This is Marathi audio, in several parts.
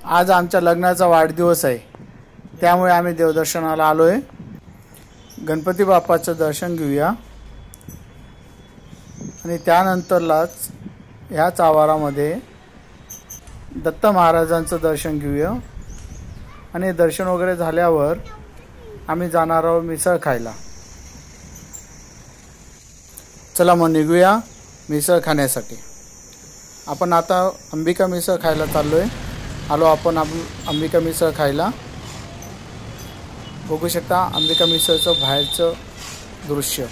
आज आमच्या लग्नाचा वाढदिवस आहे, त्यामुळे आम्ही देवदर्शनाला आलो आहे। गणपती बाप्पाचं दर्शन घेऊया आणि त्यानंतरलाच ह्याच आवारामध्ये दत्त महाराजांचं दर्शन घेऊया आणि दर्शन वगैरे झाल्यावर आम्ही जाणार आहोत मिसळ खायला। चला मग निघूया मिसळ खाण्यासाठी। आपण आता अंबिका मिसळ खायला चाललोय। आलो आपण अंबिका मिसळ खायला। बघू शकता अंबिका मिसळचं बाहेरचं दृश्य।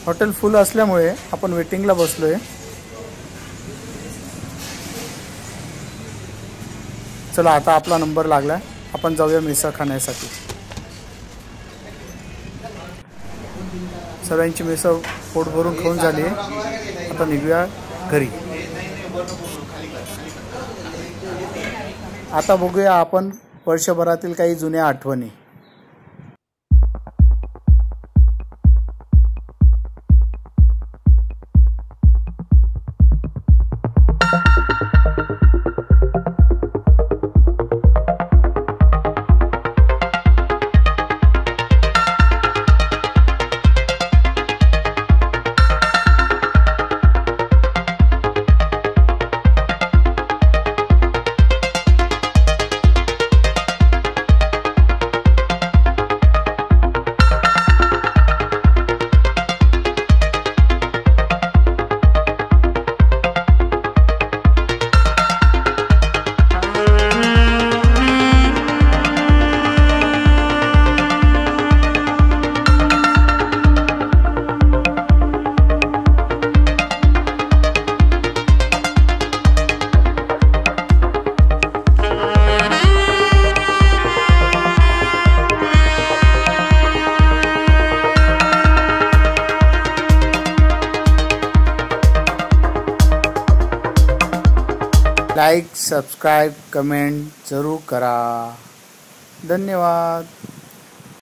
हॉटेल फुल असल्यामुळे आपण वेटिंगला बसलोय। चला आता आपला नंबर लागला, आपण जाऊया मिसळ खाण्यासाठी। सर्वांची मिसळ पोट भरून खाऊन झाली, आता निघूया घरी। आता बघूया आपण वर्षभरातील काही जुन्या आठवणी। लाइक, सब्सक्राइब, कमेंट जरूर करा। धन्यवाद।